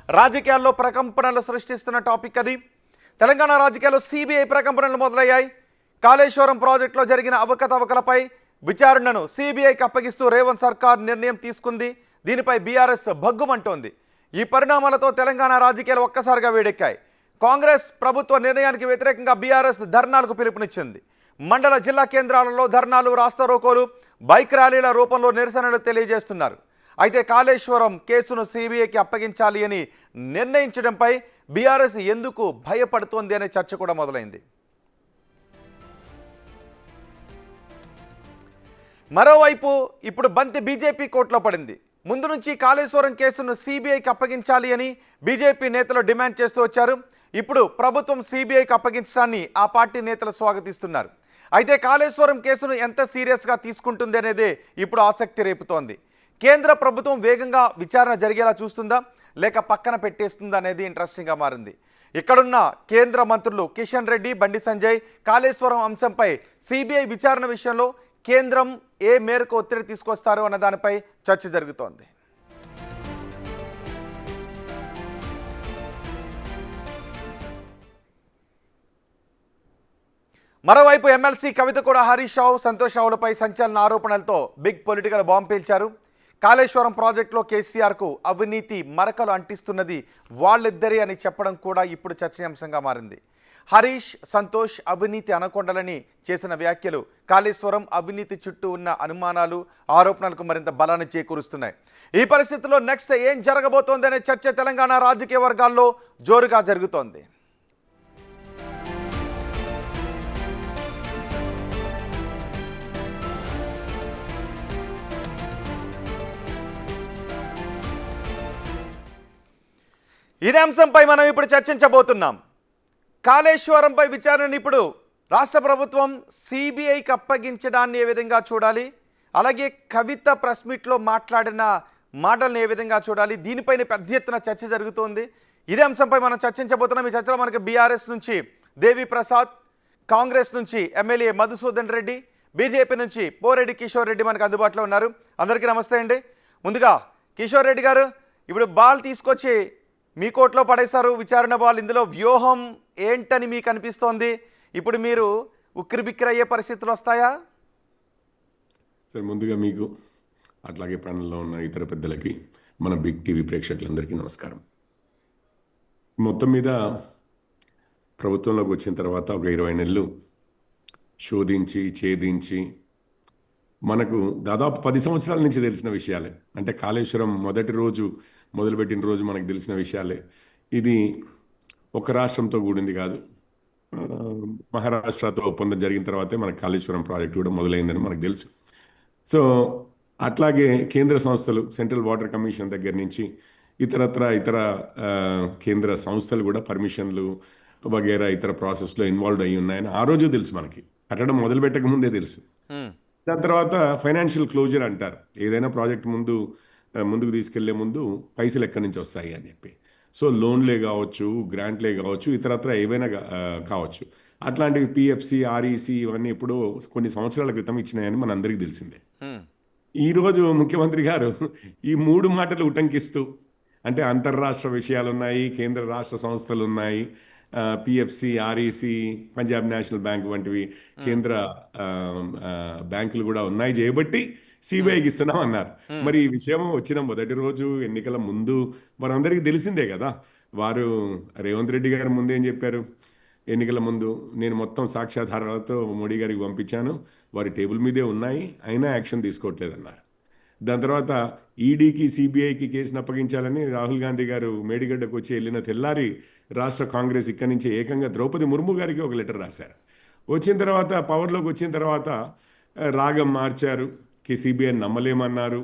రాజకీయాల్లో ప్రకంపనలు సృష్టిస్తున్న టాపిక్ అది. తెలంగాణ రాజకీయాల్లో సిబిఐ ప్రకంపనలు మొదలయ్యాయి. కాళేశ్వరం ప్రాజెక్టులో జరిగిన అవకతవకలపై విచారణను సిబిఐకి అప్పగిస్తూ రేవంత్ సర్కార్ నిర్ణయం తీసుకుంది. దీనిపై బీఆర్ఎస్ భగ్గుమంటోంది. ఈ పరిణామాలతో తెలంగాణ రాజకీయాలు ఒక్కసారిగా వేడెక్కాయి. కాంగ్రెస్ ప్రభుత్వ నిర్ణయానికి వ్యతిరేకంగా బీఆర్ఎస్ ధర్నాలకు పిలుపునిచ్చింది. మండల జిల్లా కేంద్రాలలో ధర్నాలు, రాస్తారోకోలు, బైక్ ర్యాలీల రూపంలో నిరసనలు తెలియజేస్తున్నారు. అయితే కాళేశ్వరం కేసును సిబిఐకి అప్పగించాలి అని నిర్ణయించడంపై బీఆర్ఎస్ ఎందుకు భయపడుతోంది అనే చర్చ కూడా మొదలైంది. మరోవైపు ఇప్పుడు బంతి బీజేపీ కోర్టులో పడింది. ముందు నుంచి కాళేశ్వరం కేసును సిబిఐకి అప్పగించాలి అని బీజేపీ నేతలు డిమాండ్ చేస్తూ వచ్చారు. ఇప్పుడు ప్రభుత్వం సిబిఐకి అప్పగించడాన్ని ఆ పార్టీ నేతలు స్వాగతిస్తున్నారు. అయితే కాళేశ్వరం కేసును ఎంత సీరియస్గా తీసుకుంటుంది అనేదే ఇప్పుడు ఆసక్తి రేపుతోంది. కేంద్ర ప్రభుత్వం వేగంగా విచారణ జరిగేలా చూస్తుందా, లేక పక్కన పెట్టేస్తుందా అనేది ఇంట్రెస్టింగ్గా మారింది. ఇక్కడున్న కేంద్ర మంత్రులు కిషన్ రెడ్డి, బండి సంజయ్ కాళేశ్వరం అంశంపై సిబిఐ విచారణ విషయంలో కేంద్రం ఏ మేరకు ఒత్తిడి తీసుకొస్తారు అన్న దానిపై చర్చ జరుగుతోంది. మరోవైపు ఎమ్మెల్సీ కవిత కూడా హరీష్ రావు, సంతోష్ రావులపై సంచలన ఆరోపణలతో బిగ్ పొలిటికల్ బాంబు పేల్చారు. కాళేశ్వరం ప్రాజెక్టులో కేసీఆర్కు అవినీతి మరకలు అంటిస్తున్నది వాళ్ళిద్దరే అని చెప్పడం కూడా ఇప్పుడు చర్చనీయాంశంగా మారింది. హరీష్, సంతోష్ అవినీతి అనకొండలని చేసిన వ్యాఖ్యలు కాళేశ్వరం అవినీతి చుట్టూ ఉన్న అనుమానాలు, ఆరోపణలకు మరింత బలాన్ని చేకూరుస్తున్నాయి. ఈ పరిస్థితుల్లో నెక్స్ట్ ఏం జరగబోతోంది అనే చర్చ తెలంగాణ రాజకీయ వర్గాల్లో జోరుగా జరుగుతోంది. ఇదే అంశంపై మనం ఇప్పుడు చర్చించబోతున్నాం. కాళేశ్వరంపై విచారణను ఇప్పుడు రాష్ట్ర ప్రభుత్వం సిబిఐకి అప్పగించడాన్ని ఏ విధంగా చూడాలి, అలాగే కవిత ప్రెస్ మీట్లో మాట్లాడిన మాటలను ఏ విధంగా చూడాలి, దీనిపైన పెద్ద ఎత్తున చర్చ జరుగుతోంది. ఇదే అంశంపై మనం చర్చించబోతున్నాం. ఈ చర్చలో మనకి బీఆర్ఎస్ నుంచి దేవి ప్రసాద్, కాంగ్రెస్ నుంచి ఎమ్మెల్యే మధుసూదన్ రెడ్డి, బీజేపీ నుంచి పోరెడ్డి కిషోర్ రెడ్డి మనకు అందుబాటులో ఉన్నారు. అందరికీ నమస్తే అండి. ముందుగా కిషోర్ రెడ్డి గారు, ఇప్పుడు బాల్ తీసుకొచ్చి మీ కోర్టులో పడేశారు, విచారణ బాల్. ఇందులో వ్యూహం ఏంటని మీకు అనిపిస్తోంది? ఇప్పుడు మీరు ఉక్కిరిబిక్కిరి అయ్యే పరిస్థితులు వస్తాయా? సరే, ముందుగా మీకు అట్లాగే ప్యానల్లో ఉన్న ఇతర పెద్దలకి, మన బిగ్ టీవీ ప్రేక్షకులందరికీ నమస్కారం. మొత్తం మీద ప్రభుత్వంలోకి వచ్చిన తర్వాత ఒక 20 నెలలు శోధించి ఛేదించి మనకు దాదాపు 10 సంవత్సరాల నుంచి తెలిసిన విషయాలే. అంటే కాళేశ్వరం మొదటి రోజు మొదలుపెట్టిన రోజు మనకు తెలిసిన విషయాలే. ఇది ఒక రాష్ట్రంతో కూడింది కాదు. మహారాష్ట్రతో ఒప్పందం జరిగిన తర్వాతే మనకు కాళేశ్వరం ప్రాజెక్టు కూడా మొదలైందని మనకు తెలుసు. సో అట్లాగే కేంద్ర సంస్థలు, సెంట్రల్ వాటర్ కమిషన్ దగ్గర నుంచి ఇతర కేంద్ర సంస్థలు కూడా పర్మిషన్లు వగేరా ఇతర ప్రాసెస్లో ఇన్వాల్వ్ అయ్యి ఉన్నాయని ఆ రోజు తెలుసు. మనకి కట్టడం మొదలు పెట్టక ముందే తెలుసు. దాని తర్వాత ఫైనాన్షియల్ క్లోజర్ అంటారు. ఏదైనా ప్రాజెక్ట్ ముందుకు తీసుకెళ్లే ముందు పైసలు ఎక్కడి నుంచి వస్తాయి అని చెప్పి. సో లోన్లే కావచ్చు, గ్రాంట్లే కావచ్చు, ఇతరత్ర ఏవైనా కావచ్చు. అట్లాంటివి పిఎఫ్సి, ఆర్ఈసి ఇవన్నీ ఇప్పుడు కొన్ని సంవత్సరాల క్రితం ఇచ్చినాయని మన అందరికీ తెలిసిందే. ఈరోజు ముఖ్యమంత్రి గారు ఈ 3 మాటలు ఉటంకిస్తూ, అంటే అంతర్రాష్ట్ర విషయాలు ఉన్నాయి, కేంద్ర రాష్ట్ర సంస్థలు ఉన్నాయి, PFC, REC, Punjab national bank వంటివి కేంద్ర బ్యాంకులు కూడా ఉన్నాయి చేయబట్టి సిబిఐకి ఇస్తున్నాం అన్నారు. మరి ఈ విషయం వచ్చిన మొదటి రోజు ఎన్నికల ముందు మనందరికీ తెలిసిందే కదా. వారు రేవంత్ రెడ్డి గారు ముందు ఏం చెప్పారు? ఎన్నికల ముందు నేను మొత్తం సాక్ష్యాధారాలతో మోడీ గారికి పంపించాను, వారి టేబుల్ మీదే ఉన్నాయి, అయినా యాక్షన్ తీసుకోవట్లేదన్నారు. దాని తర్వాత ఈడీకి, సిబిఐకి కేసును అప్పగించాలని రాహుల్ గాంధీ గారు మేడిగడ్డకు వచ్చి వెళ్ళిన తెల్లారి రాష్ట్ర కాంగ్రెస్ ఇక్కడి నుంచి ఏకంగా ద్రౌపది ముర్ము గారికి ఒక లెటర్ రాశారు. వచ్చిన తర్వాత పవర్లోకి వచ్చిన తర్వాత రాగం మార్చారు, సిబిఐని నమ్మలేమన్నారు.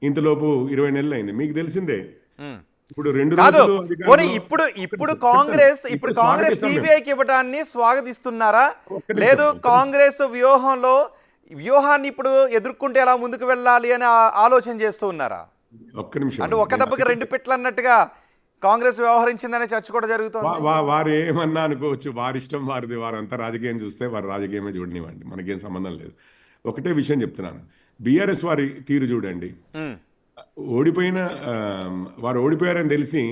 ఇంతలోపు 20 నెలలు అయింది, మీకు తెలిసిందే. ఇప్పుడు 2 రోజులు ఇప్పుడు కాంగ్రెస్ సిబిఐకి ఇవ్వడాన్ని స్వాగతిస్తున్నారా, లేదు కాంగ్రెస్ వ్యూహాన్ని ఇప్పుడు ఎదుర్కొంటే ఎలా ముందుకు వెళ్ళాలి అని ఆలోచన చేస్తూ ఉన్నారా? ఒక్క నిమిషం. అంటే ఒక దెబ్బకి 2 పిట్లు అన్నట్టుగా కాంగ్రెస్ వ్యవహరించిందనే చర్చ కూడా జరుగుతుంది. వారు ఏమన్నా అనుకోవచ్చు, వారి ఇష్టం వారిది. వారంతా రాజకీయం చూస్తే వారు రాజకీయమే చూడనివ్వండి, మనకేం సంబంధం లేదు. ఒకటే విషయం చెప్తున్నాను, బీఆర్ఎస్ వారి తీరు చూడండి. వారు ఓడిపోయారని తెలిసి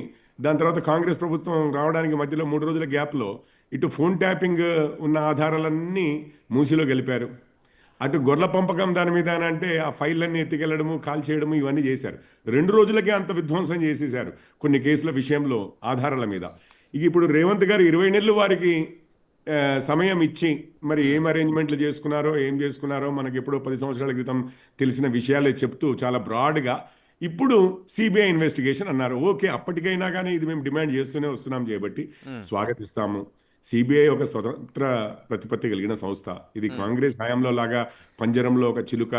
దాని తర్వాత కాంగ్రెస్ ప్రభుత్వం రావడానికి మధ్యలో 3 రోజుల గ్యాప్లో ఇటు ఫోన్ ట్యాపింగ్ ఉన్న ఆధారాలన్నీ మూసిలో గెలిపారు. అటు గొర్రెల పెంపకం దాని మీద అని అంటే ఆ ఫైళ్ళన్నీ ఎత్తికెళ్ళడము, కాల్ చేయడము ఇవన్నీ చేశారు. 2 రోజులకే అంత విధ్వంసం చేసేశారు కొన్ని కేసుల విషయంలో ఆధారాల మీద. ఇక ఇప్పుడు రేవంత్ గారు 20 నెలలు వారికి సమయం ఇచ్చి మరి ఏం అరేంజ్మెంట్లు చేసుకున్నారో ఏం చేసుకున్నారో మనకి ఎప్పుడో 10 సంవత్సరాల క్రితం తెలిసిన విషయాలే చెప్తూ చాలా బ్రాడ్గా ఇప్పుడు సిబిఐ ఇన్వెస్టిగేషన్ అన్నారు. ఓకే, అప్పటికైనా కానీ ఇది మేము డిమాండ్ చేస్తూనే వస్తున్నాం చేయబట్టి స్వాగతిస్తాము. సిబిఐ ఒక స్వతంత్ర ప్రతిపత్తి కలిగిన సంస్థ. ఇది కాంగ్రెస్ హయాంలో లాగా పంజరంలో ఒక చిలుక,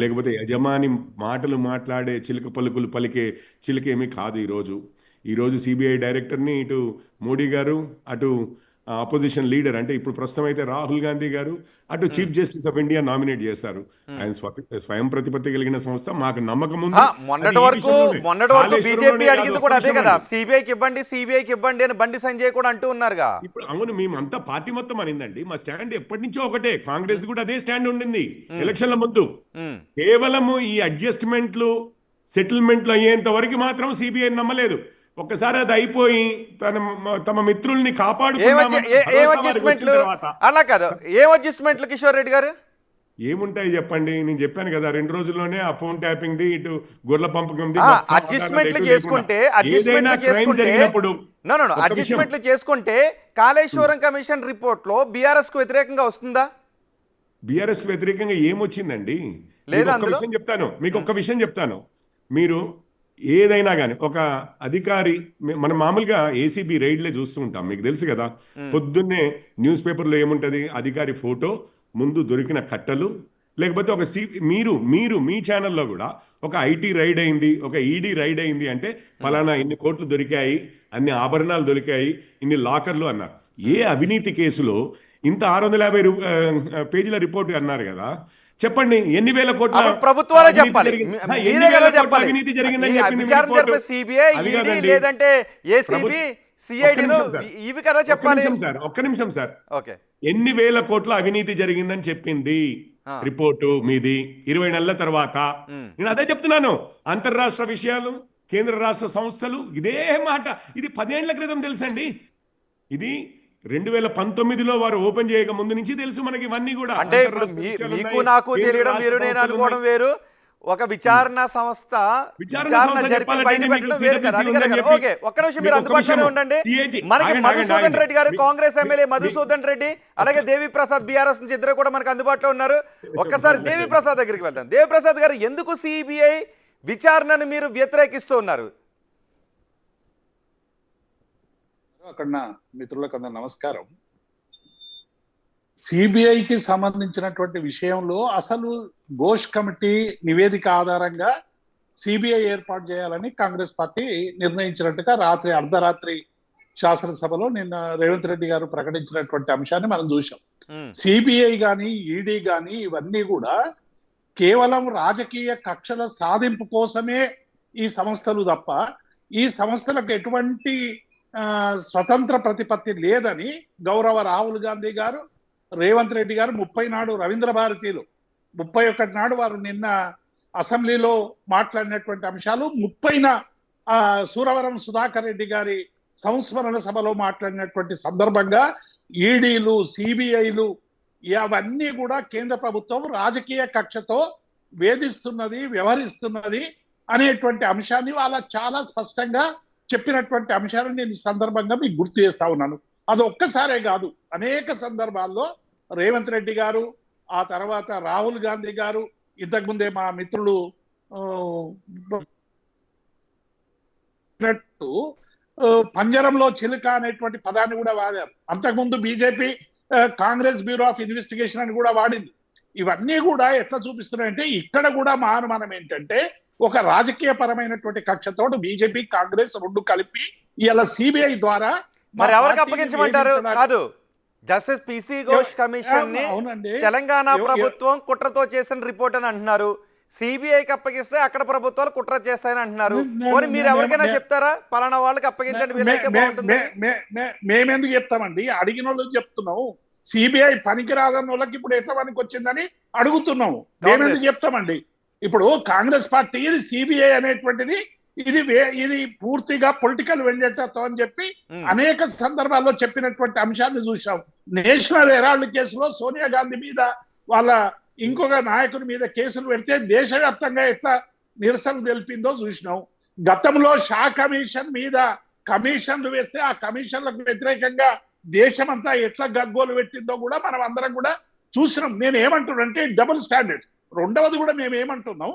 లేకపోతే యజమాని మాటలు మాట్లాడే చిలుక పలుకులు పలికే చిలుక ఏమీ కాదు. ఈరోజు సిబిఐ డైరెక్టర్ని ఇటు మోడీ గారు, అటు అపోజిషన్ లీడర్ అంటే ఇప్పుడు ప్రస్తుతం అయితే రాహుల్ గాంధీ గారు, అటు chief justice of India nominate చేశారు. ఆయన స్వయం ప్రతిపత్తి కలిగిన సంస్థ. మాకు నమ్మకం ఉంది. మొన్నటి వరకు బీజేపీ అడిగింది కూడా అదే కదా, సిబిఐకి ఇవ్వండి అని బండి సంజయ్ కూడా అంటూ ఉన్నారుగా. ఇప్పుడు అవును, మేమంతా పార్టీ మొత్తం అనిందండి. మా స్టాండ్ ఎప్పటి నుంచో ఒకటే. కాంగ్రెస్ కూడా అదే స్టాండ్ ఉండింది ఎలక్షన్ల ముందు. కేవలము ఈ అడ్జస్ట్మెంట్లు సెటిల్మెంట్లు అయ్యేంత వరకు మాత్రం సిబిఐ నమ్మలేదు. ఒక్కసారి అది అయిపోయి తమ మిత్రుల్ని అలా కాదు, ఏం అడ్జస్ట్మెంట్లు కిషోర్ రెడ్డి గారు? ఏముంటాయి చెప్పండి. నేను చెప్పాను కదా, 2 రోజుల్లోనే ఆ ఫోన్ ట్యాపింగ్ ది, ఇటు గొర్రెల పంపకం అడ్జస్ట్మెంట్లు చేసుకుంటే కాళేశ్వరం కమిషన్ రిపోర్ట్ లో బీఆర్ఎస్ కు వ్యతిరేకంగా వస్తుందా? బీఆర్ఎస్ కు వ్యతిరేకంగా ఏమొచ్చిందండి? లేదా మీకు ఒక్క విషయం చెప్తాను. మీరు ఏదైనా కానీ ఒక అధికారి, మనం మామూలుగా ఏసీబీ రైడ్లే చూస్తూ ఉంటాం, మీకు తెలుసు కదా. పొద్దున్నే న్యూస్ పేపర్లో ఏముంటుంది? అధికారి ఫోటో, ముందు దొరికిన కట్టలు, లేకపోతే ఒక మీరు మీ ఛానల్లో కూడా ఒక ఐటీ రైడ్ అయింది, ఒక ఈడీ రైడ్ అయింది అంటే ఫలానా ఇన్ని కోట్లు దొరికాయి, అన్ని ఆభరణాలు దొరికాయి, ఇన్ని లాకర్లు అన్నారు. ఏ అవినీతి కేసులో ఇంత 650 పేజీల రిపోర్ట్ అన్నారు కదా. చెప్పండి, ఎన్ని వేల కోట్ల ప్రభుత్వాలే చెప్పాలి, అవినీతి జరిగిందని ఒక్క నిమిషం సార్, ఎన్ని వేల కోట్ల అవినీతి జరిగిందని చెప్పింది రిపోర్టు మీది 20 నెలల తర్వాత. నేను అదే చెప్తున్నాను. అంతర్రాష్ట్ర విషయాలు, కేంద్ర రాష్ట్ర సంస్థలు ఇదే మాట. ఇది 10 ఏళ్ల క్రితం తెలుసండి. ఇది 2019లో వారు ఓపెన్ చేయక ముందు నుంచి తెలుసు మనకి ఇవన్నీ కూడా. అంటే ఇప్పుడు మీకు నాకు తెలియడం వేరు, నేను అనుకోవడం వేరు. ఒక విచారణ సంస్థ ఒక్క నిమిషం మీరు అందుబాటులోనే ఉండండి. మనకి మధుసూదన్ రెడ్డి గారు, కాంగ్రెస్ ఎమ్మెల్యే మధుసూదన్ రెడ్డి, అలాగే దేవి ప్రసాద్ బీఆర్ఎస్ నుంచి ఇద్దరు కూడా మనకు అందుబాటులో ఉన్నారు. ఒక్కసారి దేవి ప్రసాద్ దగ్గరికి వెళ్తాం. దేవి ప్రసాద్ గారు, ఎందుకు సిబిఐ విచారణను మీరు వ్యతిరేకిస్తూ ఉన్నారు? అక్కడ నా మిత్రులకు అందరూ నమస్కారం. సిబిఐకి సంబంధించినటువంటి విషయంలో అసలు ఘోష్ కమిటీ నివేదిక ఆధారంగా సిబిఐ ఏర్పాటు చేయాలని కాంగ్రెస్ పార్టీ నిర్ణయించినట్టుగా అర్ధరాత్రి శాసనసభలో నిన్న రేవంత్ రెడ్డి గారు ప్రకటించినటువంటి అంశాన్ని మనం చూసాం. సిబిఐ కానీ ఈడీ కానీ ఇవన్నీ కూడా కేవలం రాజకీయ కక్షల సాధింపు కోసమే ఈ సంస్థలు తప్ప ఈ సంస్థలకు ఎటువంటి స్వతంత్ర ప్రతిపత్తి లేదని గౌరవ రాహుల్ గాంధీ గారు, రేవంత్ రెడ్డి గారు 30 నాడు రవీంద్ర భారతిలో, 31 నాడు వారు నిన్న అసెంబ్లీలో మాట్లాడినటువంటి అంశాలు, 30న సూరవరం సుధాకర్ రెడ్డి గారి సంస్మరణ సభలో మాట్లాడినటువంటి సందర్భంగా ఈడీలు, సిబిఐలు అవన్నీ కూడా కేంద్ర ప్రభుత్వం రాజకీయ కక్షతో వేధిస్తున్నది, వ్యవహరిస్తున్నది అనేటువంటి అంశాన్ని వాళ్ళ చాలా స్పష్టంగా చెప్పినటువంటి అంశాలను నేను ఈ సందర్భంగా మీకు గుర్తు చేస్తా ఉన్నాను. అది ఒక్కసారే కాదు, అనేక సందర్భాల్లో రేవంత్ రెడ్డి గారు, ఆ తర్వాత రాహుల్ గాంధీ గారు, ఇంతకుముందే మా మిత్రులు పంజరంలో చిలుక అనేటువంటి పదాన్ని కూడా వాడారు. అంతకుముందు BJP Congress bureau of investigation అని కూడా వాడింది. ఇవన్నీ కూడా ఎట్లా చూపిస్తున్నాయంటే ఇక్కడ కూడా మా అనుమానం ఏంటంటే ఒక రాజకీయ పరమైనటువంటి కక్షతో బీజేపీ, కాంగ్రెస్ రెండు కలిపి ఇలా సిబిఐ ద్వారా మరి ఎవరికి అప్పగించమంటారు? కాదు, జస్టిస్ పిసి ఘోష్ కమిషన్ ని తెలంగాణ ప్రభుత్వం కుట్రతో చేసిన రిపోర్ట్ అని అంటున్నారు. సిబిఐకి అప్పగిస్తే అక్కడ ప్రభుత్వాలు కుట్ర చేస్తాయని అంటున్నారు. మీరు ఎవరికైనా చెప్తారా పలానా వాళ్ళకి అప్పగించండి వీలైతే బాగుంటుంది? మేమెందుకు చెప్తామండి? అడిగిన వాళ్ళకి చెప్తున్నాము. సిబిఐ పనికి రాదన్న వాళ్ళకి ఇప్పుడు ఎట్లా పనికి వచ్చిందని అడుగుతున్నాము. మేమెందుకు చెప్తామండి? ఇప్పుడు కాంగ్రెస్ పార్టీ సిబిఐ అనేటువంటిది ఇది పూర్తిగా పొలిటికల్ వెండేటతో అని చెప్పి అనేక సందర్భాల్లో చెప్పినటువంటి అంశాన్ని చూసాం. నేషనల్ హెరాల్డ్ కేసులో సోనియా గాంధీ మీద వాళ్ళ ఇంకొక నాయకుని మీద కేసులు పెడితే దేశవ్యాప్తంగా ఎట్లా నిరసన తెలిపిందో చూసినాం. గతంలో షా కమిషన్ మీద కమిషన్లు వేస్తే ఆ కమిషన్లకు వ్యతిరేకంగా దేశమంతా ఎట్లా గగ్గోలు పెట్టిందో కూడా మనం అందరం కూడా చూసినాం. నేను ఏమంటున్నానంటే డబుల్ స్టాండర్డ్. రెండవది కూడా మేము ఏమంటున్నాం,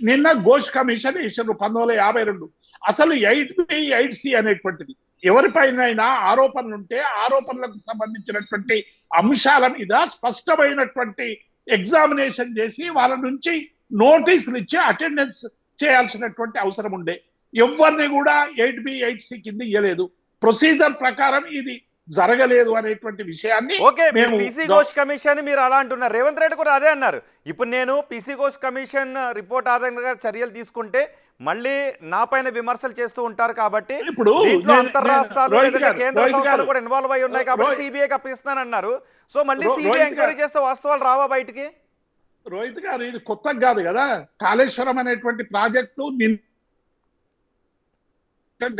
నిన్న ఘోష్ కమిషన్ ఇచ్చారు 1952. అసలు 8B 8C అనేటువంటిది ఎవరిపైనైనా ఆరోపణలు ఉంటే ఆరోపణలకు సంబంధించినటువంటి అంశాల మీద స్పష్టమైనటువంటి ఎగ్జామినేషన్ చేసి వాళ్ళ నుంచి నోటీసులు ఇచ్చి అటెండెన్స్ చేయాల్సినటువంటి అవసరం ఉండే. ఎవరిని కూడా 8B 8C కింద ఇవ్వలేదు. ప్రొసీజర్ ప్రకారం ఇది జరగలేదు అనేటువంటి విషయాన్ని ఓకే. పీసీ ఘోష్ కమిషన్ మీరు అలా అంటున్నారు. రేవంత్ రెడ్డి కూడా అదే అన్నారు. ఇప్పుడు నేను పీసీ ఘోష్ కమిషన్ రిపోర్ట్ ఆధారంగా చర్యలు తీసుకుంటే మళ్ళీ నా పైన విమర్శలు చేస్తూ ఉంటారు కాబట్టి దీంట్లో అంతర్రాష్ట్రాలు లేదంటే కేంద్ర సంస్థలు కూడా ఇన్వాల్వ్ అయి ఉన్నాయి కాబట్టి సిబిఐకి అప్పగిస్తానన్నారు. సో మళ్ళీ సిబిఐ ఎంక్వైరీ చేస్తే వాస్తవాలు రావా బయటికి? రోహిత్ గారు, ఇది కొత్త కాదు కదా. కాళేశ్వరం అనేటువంటి ప్రాజెక్టు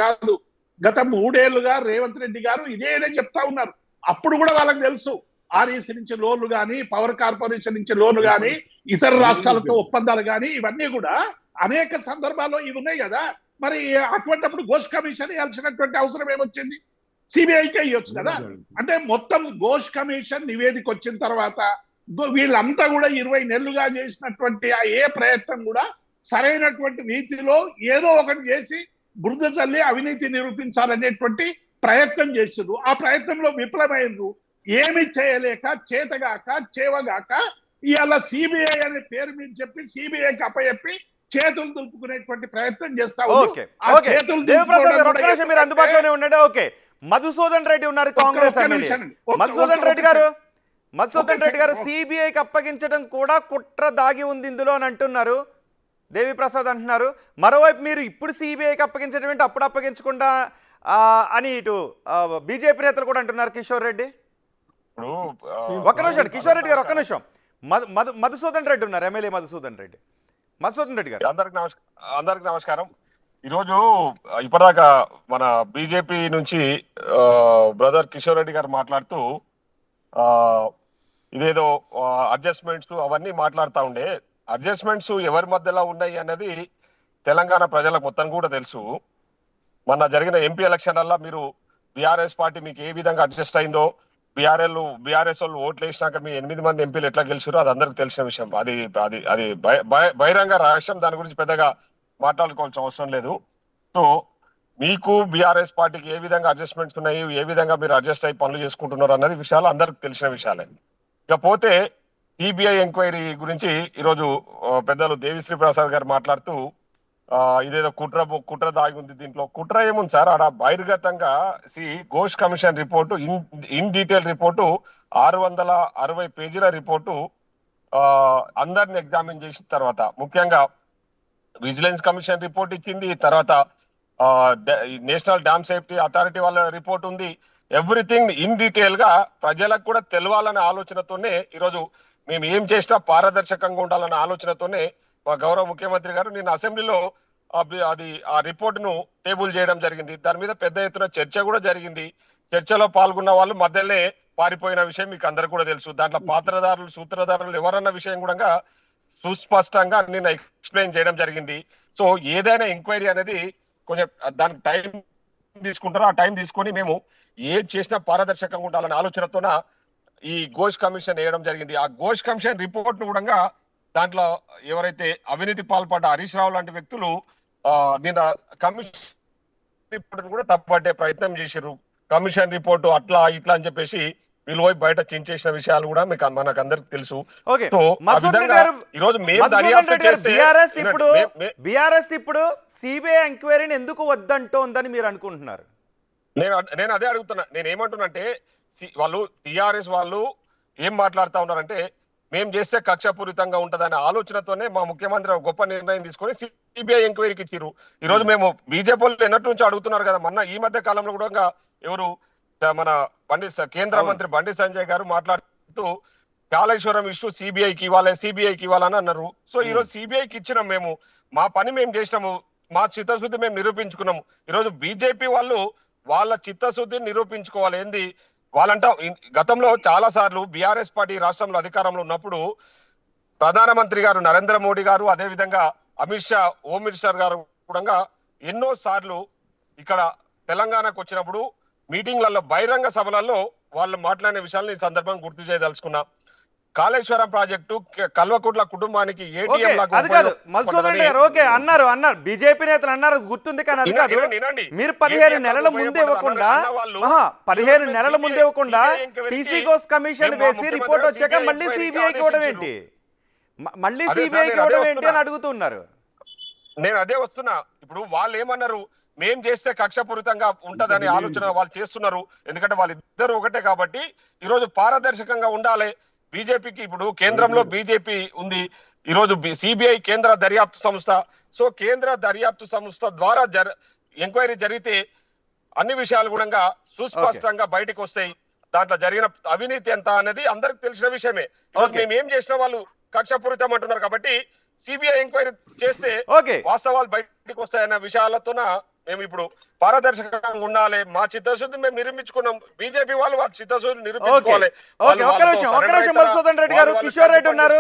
కాదు, గత 3 ఏళ్లుగా రేవంత్ రెడ్డి గారు ఇదేనే చెప్తా ఉన్నారు. అప్పుడు కూడా వాళ్ళకి తెలుసు ఆర్ఈసీ నుంచి లోన్లు కానీ, పవర్ కార్పొరేషన్ నుంచి లోన్లు కానీ, ఇతర రాష్ట్రాలతో ఒప్పందాలు కానీ, ఇవన్నీ కూడా అనేక సందర్భాల్లో ఇవి ఉన్నాయి కదా. మరి అటువంటిప్పుడు ఘోష్ కమిషన్ ఇవ్వాల్సినటువంటి అవసరం ఏమొచ్చింది? సిబిఐకే ఇవ్వచ్చు కదా. అంటే మొత్తం ఘోష్ కమిషన్ నివేదిక వచ్చిన తర్వాత వీళ్ళంతా కూడా 20 నెలలుగా చేసినటువంటి ఆ ఏ ప్రయత్నం కూడా సరైనటువంటి రీతిలో ఏదో ఒకటి చేసి బురద చల్లి అవినీతి నిరూపించాలనేటువంటి ప్రయత్నం చేస్తున్నారు. ఆ ప్రయత్నంలో విఫలమైనరు. ఏమి చేయలేక, చేతగాక, చేవగాక ఇవాళ సిబిఐ అనే పేరు మీద చెప్పి సిబిఐకి అప్పచెప్పి చేతులు దులుపుకునేటువంటి ప్రయత్నం చేస్తా ఓకే. మీరు అందుబాటులోనే ఉండండి. ఓకే, మధుసూదన్ రెడ్డి ఉన్నారు, కాంగ్రెస్ ఎమ్మెల్యే. మధుసూదన్ రెడ్డి గారు సిబిఐకి అప్పగించడం కూడా కుట్ర దాగి ఉంది ఇందులో అని అంటున్నారు. దేవి ప్రసాద్ అంటున్నారు. మరోవైపు మీరు ఇప్పుడు సిబిఐకి అప్పగించడం ఏంటి, అప్పుడు అప్పగించకుండా అని ఇటు బీజేపీ నేతలు కూడా అంటున్నారు. కిషోర్ రెడ్డి ఒక్క నిమిషం, కిషోర్ రెడ్డి గారు ఒక్క నిమిషం. మధుసూదన్ రెడ్డి ఉన్నారు, ఎమ్మెల్యే మధుసూదన్ రెడ్డి గారు. అందరికి నమస్కారం. ఈరోజు ఇప్పటిదాకా మన బీజేపీ నుంచి బ్రదర్ కిషోర్ రెడ్డి గారు మాట్లాడుతూ ఇదేదో అడ్జస్ట్మెంట్స్ అవన్నీ మాట్లాడుతూ ఉండే. అడ్జస్ట్మెంట్స్ ఎవరి మధ్యలో ఉన్నాయి అన్నది తెలంగాణ ప్రజలకు మొత్తం కూడా తెలుసు. మొన్న జరిగిన ఎంపీ ఎలక్షన్లలో మీరు బీఆర్ఎస్ పార్టీ మీకు ఏ విధంగా అడ్జస్ట్ అయిందో, బీఆర్ఎస్ వాళ్ళు ఓట్లు వేసినాక మీ 8 మంది ఎంపీలు ఎట్లా గెలిచారో అది అందరికి తెలిసిన విషయం. అది బహిరంగ రహస్యం. దాని గురించి పెద్దగా మాట్లాడుకోవాల్సిన అవసరం లేదు. సో మీకు బీఆర్ఎస్ పార్టీకి ఏ విధంగా అడ్జస్ట్మెంట్స్ ఉన్నాయి, ఏ విధంగా మీరు అడ్జస్ట్ అయ్యి పనులు చేసుకుంటున్నారు అన్నది విషయాలు అందరికి తెలిసిన విషయాలే. ఇకపోతే సిబిఐ ఎంక్వైరీ గురించి ఈరోజు పెద్దలు దేవిశ్రీ ప్రసాద్ గారు మాట్లాడుతూ ఇదేదో కుట్ర దాగి ఉంది. దీంట్లో కుట్ర ఏముంది సార్? ఆడ బహిర్గతంగా Ghosh commission report, in detail report, 660 పేజీల రిపోర్టు అందరిని ఎగ్జామిన్ చేసిన తర్వాత ముఖ్యంగా విజిలెన్స్ కమిషన్ రిపోర్ట్ ఇచ్చింది. తర్వాత నేషనల్ డ్యామ్ సేఫ్టీ అథారిటీ వాళ్ళ రిపోర్ట్ ఉంది. ఎవ్రీథింగ్ ఇన్ డీటెయిల్ గా ప్రజలకు కూడా తెలవాలనే ఆలోచనతోనే ఈరోజు మేము ఏం చేసినా పారదర్శకంగా ఉండాలన్న ఆలోచనతోనే మా గౌరవ ముఖ్యమంత్రి గారు నిన్న అసెంబ్లీలో ఆ రిపోర్టును టేబుల్ చేయడం జరిగింది. దాని మీద పెద్ద ఎత్తున చర్చ కూడా జరిగింది. చర్చలో పాల్గొన్న వాళ్ళు మధ్యలో పారిపోయిన విషయం మీకు అందరు కూడా తెలుసు. దాంట్లో పాత్రదారులు, సూత్రధారులు ఎవరన్న విషయం కూడా సుస్పష్టంగా నిన్న ఎక్స్ప్లెయిన్ చేయడం జరిగింది. సో ఏదైనా ఎంక్వైరీ అనేది కొంచెం దానికి టైం తీసుకుంటారో ఆ టైం తీసుకొని మేము ఏం చేసినా పారదర్శకంగా ఉండాలనే ఆలోచనతోన ఈ ఘోష్ కమిషన్ వేయడం జరిగింది. ఆ ఘోష్ కమిషన్ రిపోర్ట్ ను కూడా దాంట్లో ఎవరైతే అవినీతి పాల్పడ్డ హరీష్ రావు లాంటి వ్యక్తులు నిన్న కమిషన్ రిపోర్ట్ కూడా తప్పబట్టే ప్రయత్నం చేశారు. కమిషన్ రిపోర్టు అట్లా ఇట్లా అని చెప్పేసి వీళ్ళు పోయి బయట చించేసిన విషయాలు కూడా మనకు అందరికి తెలుసు. బీఆర్ఎస్ ఇప్పుడు సిబిఐ ఎంక్వైరీని ఎందుకు వద్దంటోందని మీరు అనుకుంటున్నారు? నేను అదే అడుగుతున్నా. నేను ఏమంటున్నానంటే వాళ్ళు టిఆర్ఎస్ వాళ్ళు ఏం మాట్లాడుతా ఉన్నారంటే మేము చేస్తే కక్షపూరితంగా ఉంటదనే ఆలోచనతోనే మా ముఖ్యమంత్రి గొప్ప నిర్ణయం తీసుకొని సిబిఐ ఎంక్వైరీకి ఇచ్చారు. ఈ రోజు మేము బీజేపీ వాళ్ళు ఎన్నటి నుంచి అడుగుతున్నారు కదా. మొన్న ఈ మధ్య కాలంలో కూడా ఎవరు మన కేంద్ర మంత్రి బండి సంజయ్ గారు మాట్లాడుతూ కాళేశ్వరం ఇష్యూ సిబిఐకి ఇవ్వాలని అన్నారు. సో ఈ రోజు సిబిఐకి ఇచ్చినాం. మేము మా పని మేము చేసినాము. మా చిత్తశుద్ధి మేము నిరూపించుకున్నాము. ఈరోజు బీజేపీ వాళ్ళు వాళ్ళ చిత్తశుద్ధిని నిరూపించుకోవాలి. ఏంది వాళ్ళంట గతంలో చాలా సార్లు బీఆర్ఎస్ పార్టీ రాష్ట్రంలో అధికారంలో ఉన్నప్పుడు ప్రధానమంత్రి గారు నరేంద్ర మోడీ గారు, అదే విధంగా అమిత్ షా, హోమ్ మినిస్టర్ గారు కూడా ఎన్నో సార్లు ఇక్కడ తెలంగాణకు వచ్చినప్పుడు మీటింగ్లలో, బహిరంగ సభలలో వాళ్ళు మాట్లాడిన విషయాలను ఈ సందర్భంగా గుర్తు చేయదలుచుకున్నా. కాళేశ్వరం ప్రాజెక్టు కల్వకుంట్ల కుటుంబానికి ఓకే, ఏటీఎం లాగా అది కాదు మధుసూదన్ రెడ్డి గారు. ఓకే అన్నారు బీజేపీ నేతలు అన్నారు, గుర్తుంది. కానీ అది కాదు, మీరు 15 నెలల ముందే ఇవ్వకుండా 15 నెలల ముందే ఇవ్వకుండా టీసీ ఘోష్ కమిషన్ వేసి రిపోర్ట్ వచ్చాక మళ్ళీ సిబిఐకి ఇవ్వడం ఏంటి, మళ్ళీ సిబిఐకి ఇవ్వడం ఏంటి అని అడుగుతున్నారు. నేను అదే వస్తున్నా. ఇప్పుడు వాళ్ళు ఏమన్నారు, మేం చేస్తే కక్షపూరితంగా ఉంటదని ఆలోచన వాళ్ళు చేస్తున్నారు. ఎందుకంటే వాళ్ళిద్దరు ఒకటే కాబట్టి ఈరోజు పారదర్శకంగా ఉండాలి. బీజేపీకి ఇప్పుడు కేంద్రంలో బీజేపీ ఉంది, ఈరోజు సిబిఐ కేంద్ర దర్యాప్తు సంస్థ. సో కేంద్ర దర్యాప్తు సంస్థ ద్వారా ఎంక్వైరీ జరిగితే అన్ని విషయాలు కూడా సుస్పష్టంగా బయటకు వస్తాయి. దాంట్లో జరిగిన అవినీతి ఎంత అనేది అందరికి తెలిసిన విషయమే. మేము ఏం చేసిన వాళ్ళు కక్షపూరితం అంటున్నారు కాబట్టి సిబిఐ ఎంక్వైరీ చేస్తే వాస్తవాలు బయటకు వస్తాయన్న విషయాలతోన మేము ఇప్పుడు పారదర్శకంగా ఉండాలి. మా చిత్తశుద్ధి మేము నిరూపించుకున్నాం. బీజేపీ వాళ్ళు వాళ్ళ చిత్తశుద్ధి నిరూపించుకోవాలి. ఒక్క నిమిషం మధుసూదన్ రెడ్డి గారు, కిషోర్ రెడ్డి ఉన్నారు.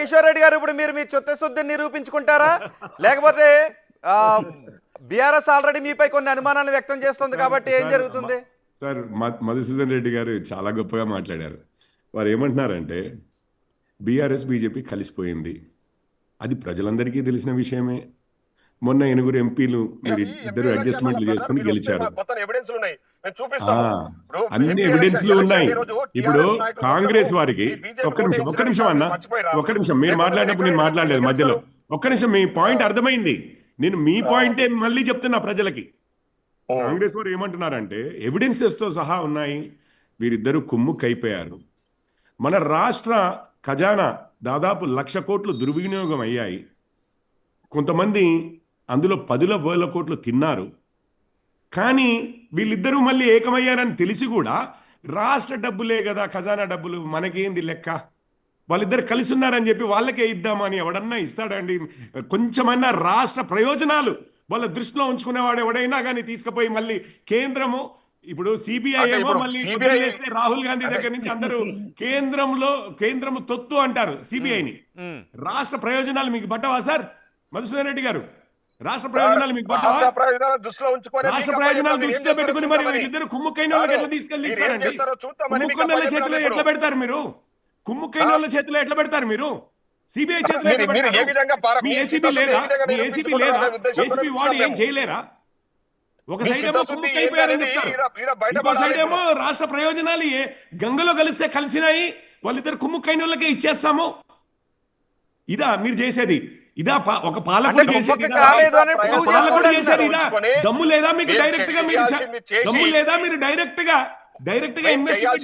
కిషోర్ రెడ్డి గారు, ఇప్పుడు మీరు మీ చిత్తశుద్ధిని నిరూపించుకుంటారా, లేకపోతే బీఆర్ఎస్ ఆల్రెడీ మీపై కొన్ని అనుమానాలు వ్యక్తం చేస్తుంది కాబట్టి ఏం జరుగుతుంది? సార్, మధుసూదన్ రెడ్డి గారు చాలా గొప్పగా మాట్లాడారు. వారు ఏమంటున్నారంటే బీఆర్ఎస్ బీజేపీ కలిసిపోయింది, అది ప్రజలందరికీ తెలిసిన విషయమే. మొన్న 8 ఎంపీలు మీరు ఇద్దరు అడ్జస్ట్మెంట్లు చేసుకుని గెలిచారు. అన్ని ఎవిడెన్స్లు ఉన్నాయి. ఇప్పుడు కాంగ్రెస్ వారికి ఒక్క నిమిషం అన్న, ఒక్క నిమిషం మీరు మాట్లాడినప్పుడు నేను మాట్లాడలేదు మధ్యలో. ఒక్క నిమిషం, మీ పాయింట్ అర్థమైంది. నేను మీ పాయింటే మళ్ళీ చెప్తున్నా ప్రజలకి. కాంగ్రెస్ వారు ఏమంటున్నారంటే ఎవిడెన్సెస్ తో సహా ఉన్నాయి, వీరిద్దరూ కుమ్ముక్కైపోయారు. మన రాష్ట్ర ఖజానా దాదాపు 1,00,000 కోట్లు దుర్వినియోగం అయ్యాయి. కొంతమంది అందులో 10,000 కోట్లు తిన్నారు. కానీ వీళ్ళిద్దరూ మళ్ళీ ఏకమయ్యారని తెలిసి కూడా రాష్ట్ర డబ్బులే కదా ఖజానా డబ్బులు, మనకేంది లెక్క, వాళ్ళిద్దరు కలిసి ఉన్నారని చెప్పి వాళ్ళకే ఇద్దామని ఎవడన్నా ఇస్తాడండి? కొంచెమన్నా రాష్ట్ర ప్రయోజనాలు వాళ్ళ దృష్టిలో ఉంచుకునేవాడు ఎవడైనా కానీ తీసుకుపోయి మళ్ళీ కేంద్రము, ఇప్పుడు సిబిఐ ఏమో మళ్ళీ వదిలేస్తే రాహుల్ గాంధీ దగ్గర నుంచి అందరూ కేంద్రము తొత్తు అంటారు సిబిఐని. రాష్ట్ర ప్రయోజనాలు మీకు పట్టవా సార్ మధుసూదన్ రెడ్డి గారు? రాష్ట్ర ప్రయోజనాలు మీకు పట్టవా? రాష్ట్ర ప్రయోజనాలు దృష్టిలో పెట్టుకుని మరి వీళ్ళిద్దరు కుమ్ముక్కైన వాళ్ళకి ఎట్లా తీసుకెళ్ళిస్తారండి? కుమ్ముక్కైన వాళ్ళ చేతిలో ఎట్లా పెడతారు మీరు? కుమ్ముక్కైన వాళ్ళ చేతిలో ఎట్లా పెడతారు మీరు? సిబిఐ చేతిలో ఎట్లా పెడతారు? మీ ఏసీబీ లేదా? ఏసీబీ వాడు ఏం చేయలేరా? ఒక సైడ్ ఏమో కుమ్ముక్కైపోయారని చెప్తారు, ఇంకో సైడ్ ఏమో రాష్ట్ర ప్రయోజనాలు గంగలో కలిస్తే కలిసినాయి, వాళ్ళిద్దరు కుమ్ముక్కైన వాళ్ళకే ఇచ్చేస్తాము. ఇదా మీరు చేసేది? ఇదా ఒక పాలకుడు చేసేది? ఇదా దమ్ము లేదా మీకు? డైరెక్ట్ గా మీరు దమ్ము లేదా? మీరు డైరెక్ట్ గా ఇన్వెస్టిగేట్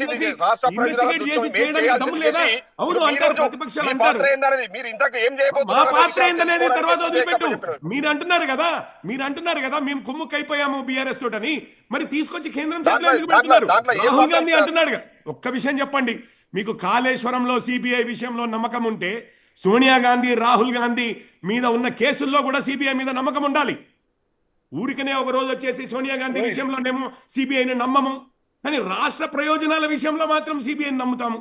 చేసి చేయడానికి దమ్ము లేదా? అవును అంటారు ప్రతిపక్షాలు, అంటారు. మా పాత్ర ఏందనేది తర్వాత వదిలిపెట్టు. మీరు అంటున్నారు కదా మేము కుమ్ముక్కైపోయాము బీఆర్ఎస్ తోటని, మరి తీసుకొచ్చి కేంద్రం చేతిలో ఎందుకు పెడుతున్నారు? రాహుల్ గాంధీ అంటున్నాడు. ఒక్క విషయం చెప్పండి, మీకు కాళేశ్వరంలో సిబిఐ విషయంలో నమ్మకం ఉంటే సోనియా గాంధీ, రాహుల్ గాంధీ మీద ఉన్న కేసుల్లో కూడా సిబిఐ మీద నమ్మకం ఉండాలి. ఊరికనే ఒక రోజు వచ్చేసి సోనియా గాంధీ విషయంలోనేమో సిబిఐని నమ్మము, కానీ రాష్ట్ర ప్రయోజనాల విషయంలో మాత్రం సిబిఐని నమ్ముతాము.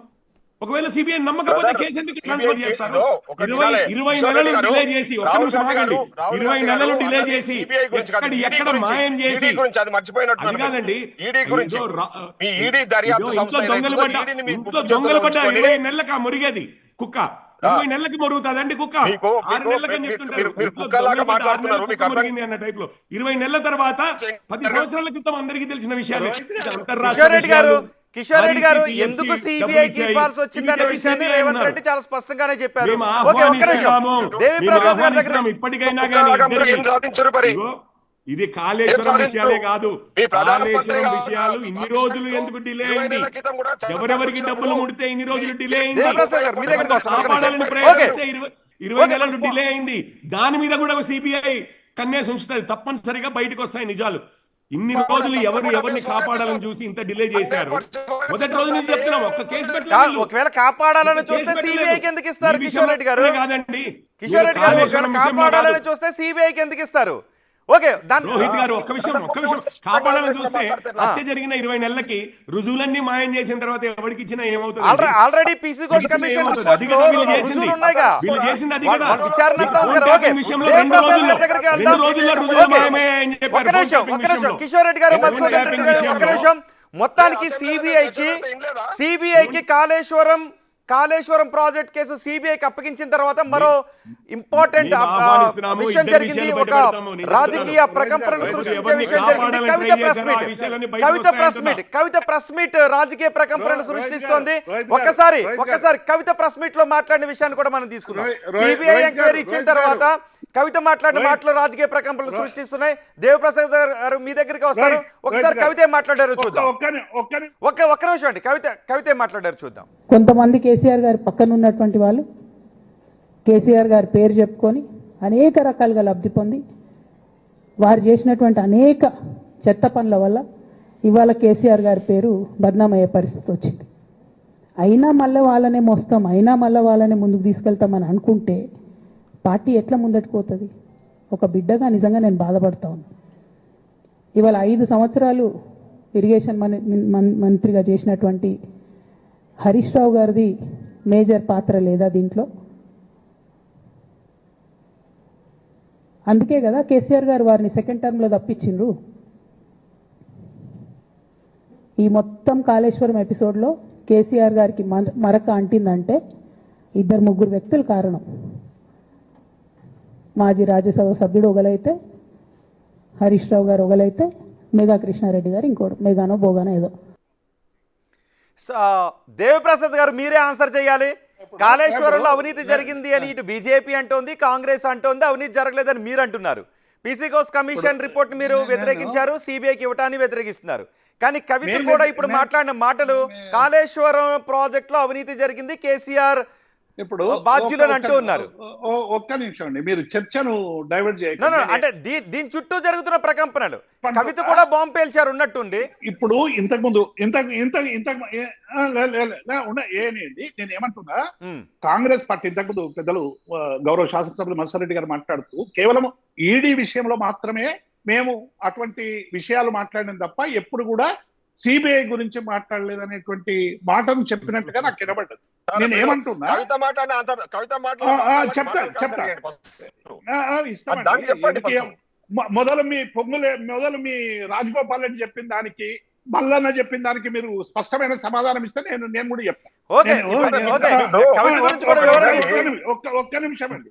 ఒకవేళ సిబిఐ నమ్మకపోతే కేసు ఎందుకు ట్రాన్స్ఫర్ చేస్తారు? 20 నెలలు డిలే చేసి, ఒక్క నిమిషం ఆగండి, 20 నెలలు డిలే చేసి ఎక్కడ మాయం చేసి, అది కాదండి, ఇంట్లో దొంగలు పడ్డ 20 నెలలకు మురిగేది కుక్క 20 నెలలకి మరుగుతుందండి కుక్క? 6 నెలలకని చెప్తుంటారు అన్న టైప్ లో. 20 నెలల తర్వాత 10 సంవత్సరాల క్రితం అందరికీ తెలిసిన విషయాలే. కిషోర్ రెడ్డి గారు ఎందుకు సిబిఐకి ఇవ్వాల్సి వచ్చిందనే విషయాన్ని రేవంత్ రెడ్డి చాలా స్పష్టంగానే చెప్పారు. ఇప్పటికైనా కానీ ఇది కాళేశ్వరం విషయాలే కాదు, కాళేశ్వరం విషయాలు ఇన్ని రోజులు ఎందుకు డిలే అయింది, ఎవరెవరికి డబ్బులు ముడితే ఇన్ని రోజులు డిలే అయింది, కాపాడాలని ప్రయత్నిస్తే 20 నెలలు డిలే అయింది. దాని మీద కూడా సిబిఐ కన్నేసి ఉంచుతుంది, తప్పనిసరిగా బయటకు వస్తాయి నిజాలు. ఇన్ని రోజులు ఎవరిని కాపాడాలని చూసి ఇంత డిలే చేశారు. మొదటి రోజు నుంచి చెప్తున్నాం, ఒక్క కేసు పెట్టలేదు. ఒకవేళ కాపాడాలని చూస్తే సిబిఐకి ఎందుకు ఇస్తారు కిషోర్ రెడ్డి గారు? కాదండి, కిషోర్ రెడ్డి గారు ఒకవేళ కాపాడాలని చూస్తే సిబిఐకి ఎందుకు ఇస్తారు? ఓకే, రోహిత్ గారు ఒక్క విషయం కాపాడాలని చూస్తే హత్య జరిగిన 20 నెలలకి రుజువులన్నీ మాయం చేసిన తర్వాత ఎవరికి ఇచ్చినా ఏమవుతుంది? ఆల్రెడీ పీసీ ఘోష్ కమిషన్ రుజువులు ఉన్నాయిగా, విచారణ అంతా ఉంది కదా. ఓకే, రెండు రోజుల్లో రుజువులు మాయమయ్యాయని ఒక్క చెప్పారు. నిమిషం కిషోర్ రెడ్డి గారు, మధుసూదన్ రెడ్డి గారు, ఒక్క నిమిషం. మొత్తానికి సిబిఐకి కాళేశ్వరం ప్రాజెక్ట్ కేసు సిబిఐకి అప్పగించిన తర్వాత మరో ఇంపార్టెంట్ విషయం జరిగింది. ఒక రాజకీయ ప్రకంపనలు సృష్టించే విషయం జరిగింది. కవిత ప్రెస్ మీట్ రాజకీయ ప్రకంపనలు సృష్టిస్తోంది. ఒక్కసారి కవిత ప్రెస్ మీట్ లో మాట్లాడిన విషయాన్ని కూడా మనం తీసుకున్నాం. సిబిఐ ఎంక్వైరీ ఇచ్చిన తర్వాత కవిత మాట్లాడిన మాటలు రాజకీయ ప్రకంపనలు సృష్టిస్తున్నాయి. దేవప్రసాద్ గారు మీ దగ్గరికి వస్తారు. ఒకసారి కవిత ఏం మాట్లాడారో చూద్దాం. ఒక్క నిమిషం అండి, కవిత ఏం మాట్లాడారో చూద్దాం. కొంతమంది కేసీఆర్ గారి పక్కన ఉన్నటువంటి వాళ్ళు కేసీఆర్ గారి పేరు చెప్పుకొని అనేక రకాలుగా లబ్ధి పొంది వారు చేసినటువంటి అనేక చెత్త పనుల వల్ల ఇవాళ కేసీఆర్ గారి పేరు బద్నామయ్యే పరిస్థితి వచ్చింది. అయినా మళ్ళీ వాళ్ళనే మోస్తాం, అయినా మళ్ళీ వాళ్ళనే ముందుకు తీసుకెళ్తామని అనుకుంటే పార్టీ ఎట్లా ముందటికి పోతుంది? ఒక బిడ్డగా నిజంగా నేను బాధపడతా ఉన్నాను. ఇవాళ 5 సంవత్సరాలు ఇరిగేషన్ మంత్రిగా చేసినటువంటి హరీష్ రావు గారిది మేజర్ పాత్ర లేదా దీంట్లో? అందుకే కదా కేసీఆర్ గారు వారిని సెకండ్ టర్మ్లో తప్పించిండ్రు. ఈ మొత్తం కాళేశ్వరం ఎపిసోడ్లో కేసీఆర్ గారికి మరక అంటిందంటే 2-3 వ్యక్తులు కారణం. మాజీ రాజ్యసభ సభ్యుడు ఒకలైతే, హరీష్ రావు గారు ఒకలైతే, మేఘా కృష్ణారెడ్డి గారు ఇంకోటి, మేఘానో బోగానో ఏదో. దేవప్రసాద్ గారు మీరే ఆన్సర్ చేయాలి. కాళేశ్వరంలో అవినీతి జరిగింది అని ఇటు బీజేపీ అంటోంది, కాంగ్రెస్ అంటోంది అవినీతి జరగలేదని మీరు అంటున్నారు. పీసీ ఘోష్ కమిషన్ రిపోర్ట్ మీరు వ్యతిరేకించారు, సిబిఐకి ఇవ్వటాన్ని వ్యతిరేకిస్తున్నారు. కానీ కవిత కూడా ఇప్పుడు మాట్లాడిన మాటలు కాళేశ్వరం ప్రాజెక్ట్ లో అవినీతి జరిగింది, కేసీఆర్ ఇప్పుడు బాధ్యులను అంటూ ఉన్నారు. ఒక్క నిమిషం అండి, మీరు చర్చను డైవర్ట్ చేయండి. అంటే దీని చుట్టూ జరుగుతున్న ప్రకంపనలు కవిత కూడా బాంబు పేల్చారు ఉన్నట్టుండి. ఇప్పుడు ఇంతకుముందు ఏనండి నేను ఏమంటున్నా, కాంగ్రెస్ పార్టీ ఇంతకుముందు పెద్దలు గౌరవ శాసనసభ్యులు మత్స్యారెడ్డి గారు మాట్లాడుతూ కేవలం ఈడీ విషయంలో మాత్రమే మేము అటువంటి విషయాలు మాట్లాడిన తప్ప ఎప్పుడు కూడా సిబిఐ గురించి మాట్లాడలేదనేటువంటి మాటను చెప్పినట్టుగా నాకు వినబడ్డది. నేను ఏమంటున్నా మొదలు మీ రాజగోపాల్ రెడ్డి చెప్పిన దానికి, మల్లన్న చెప్పిన దానికి మీరు స్పష్టమైన సమాధానం ఇస్తే నేను కూడా చెప్తాను. ఒక్క నిమిషం అండి